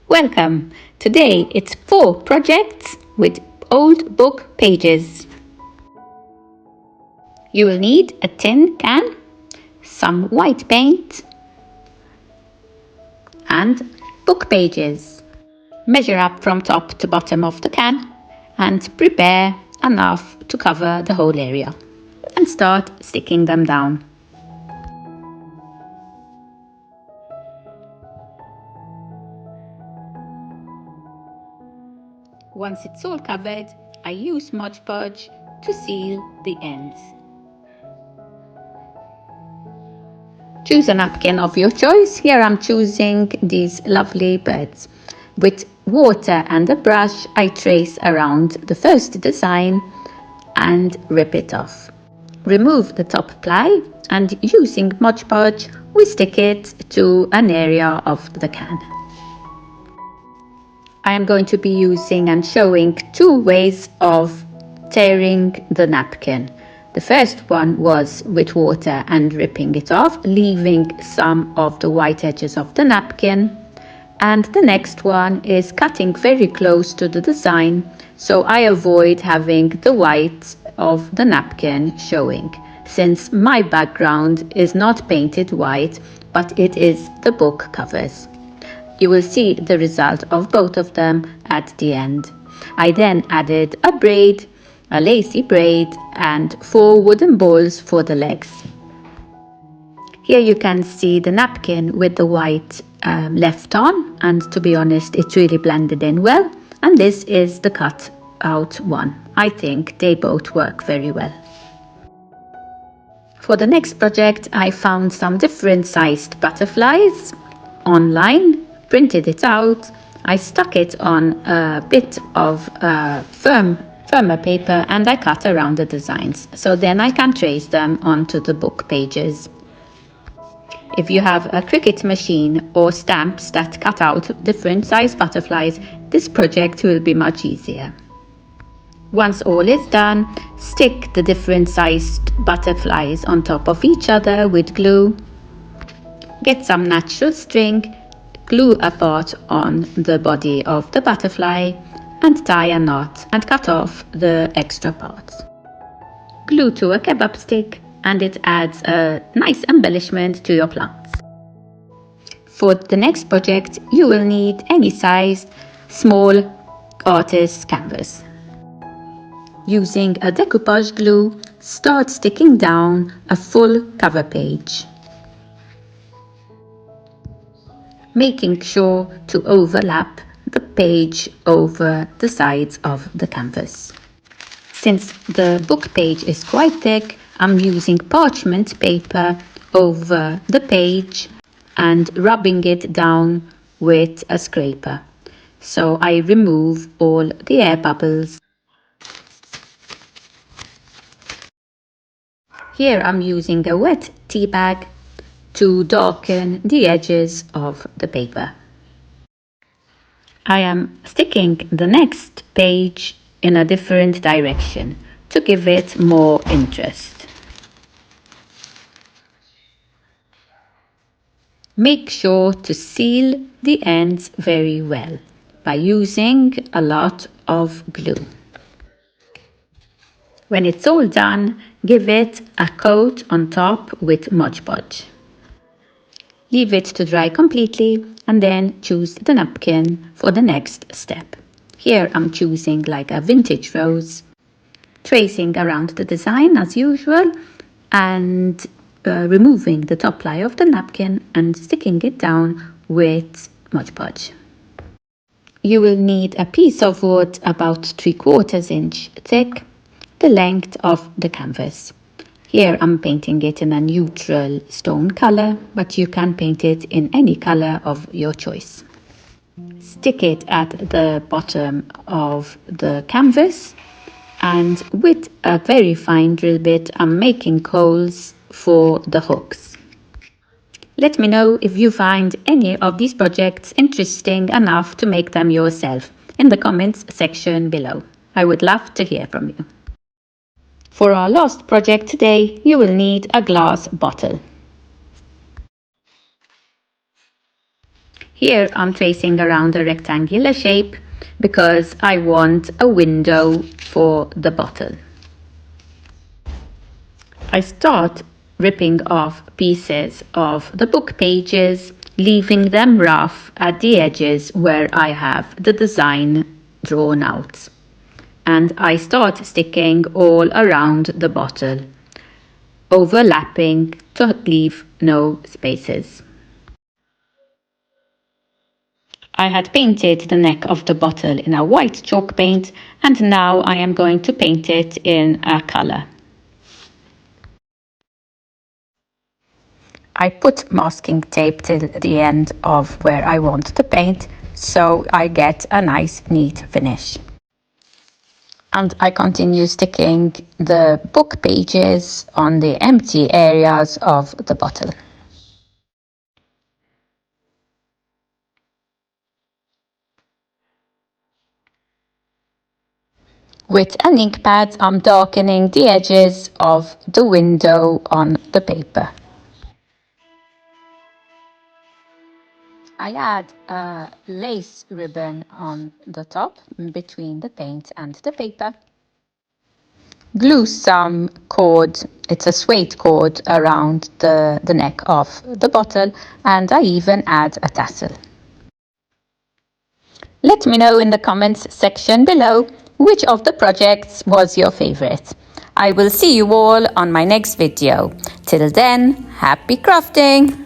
Welcome! Today it's 4 projects with old book pages. You will need a tin can, some white paint and book pages. Measure up from top to bottom of the can and prepare enough to cover the whole area and start sticking them down. Once it's all covered, I use Mod Podge to seal the ends. Choose a napkin of your choice. Here I'm choosing these lovely birds. With water and a brush, I trace around the first design and rip it off. Remove the top ply and using Mod Podge, we stick it to an area of the can. I am going to be using and showing 2 ways of tearing the napkin. The first one was with water and ripping it off, leaving some of the white edges of the napkin. And the next one is cutting very close to the design, so I avoid having the white of the napkin showing, since my background is not painted white, but it is the book covers. You will see the result of both of them at the end. I then added a braid, a lacy braid and 4 wooden balls for the legs. Here you can see the napkin with the white left on, and to be honest it really blended in well, and this is the cut out one. I think they both work very well. For the next project I found some different sized butterflies online, printed it out. I stuck it on a bit of firmer paper and I cut around the designs, so then I can trace them onto the book pages. If you have a Cricut machine or stamps that cut out different size butterflies, this project will be much easier. Once all is done, stick the different sized butterflies on top of each other with glue. Get some natural string, glue a part on the body of the butterfly and tie a knot and cut off the extra parts. Glue to a kebab stick and it adds a nice embellishment to your plants. For the next project, you will need any size small artist canvas. Using a decoupage glue, start sticking down a full cover page, making sure to overlap the page over the sides of the canvas. Since the book page is quite thick, I'm using parchment paper over the page and rubbing it down with a scraper. So I remove all the air bubbles. Here I'm using a wet tea bag to darken the edges of the paper. I am sticking the next page in a different direction to give it more interest. Make sure to seal the ends very well by using a lot of glue. When it's all done, give it a coat on top with Mod Podge. Leave it to dry completely and then choose the napkin for the next step. Here I'm choosing like a vintage rose, tracing around the design as usual and removing the top layer of the napkin and sticking it down with Mod Podge. You will need a piece of wood about 3/4 inch thick, the length of the canvas. Here I'm painting it in a neutral stone color, but you can paint it in any color of your choice. Stick it at the bottom of the canvas, and with a very fine drill bit I'm making holes for the hooks. Let me know if you find any of these projects interesting enough to make them yourself in the comments section below. I would love to hear from you. For our last project today, you will need a glass bottle. Here I'm tracing around a rectangular shape because I want a window for the bottle. I start ripping off pieces of the book pages, leaving them rough at the edges where I have the design drawn out. And I start sticking all around the bottle, overlapping to leave no spaces. I had painted the neck of the bottle in a white chalk paint, and now I am going to paint it in a colour. I put masking tape till the end of where I want to paint, so I get a nice neat finish. And I continue sticking the book pages on the empty areas of the bottle. With an ink pad, I'm darkening the edges of the window on the paper. I add a lace ribbon on the top between the paint and the paper. Glue some cord, it's a suede cord, around the neck of the bottle, and I even add a tassel. Let me know in the comments section below which of the projects was your favorite. I will see you all on my next video. Till then, happy crafting!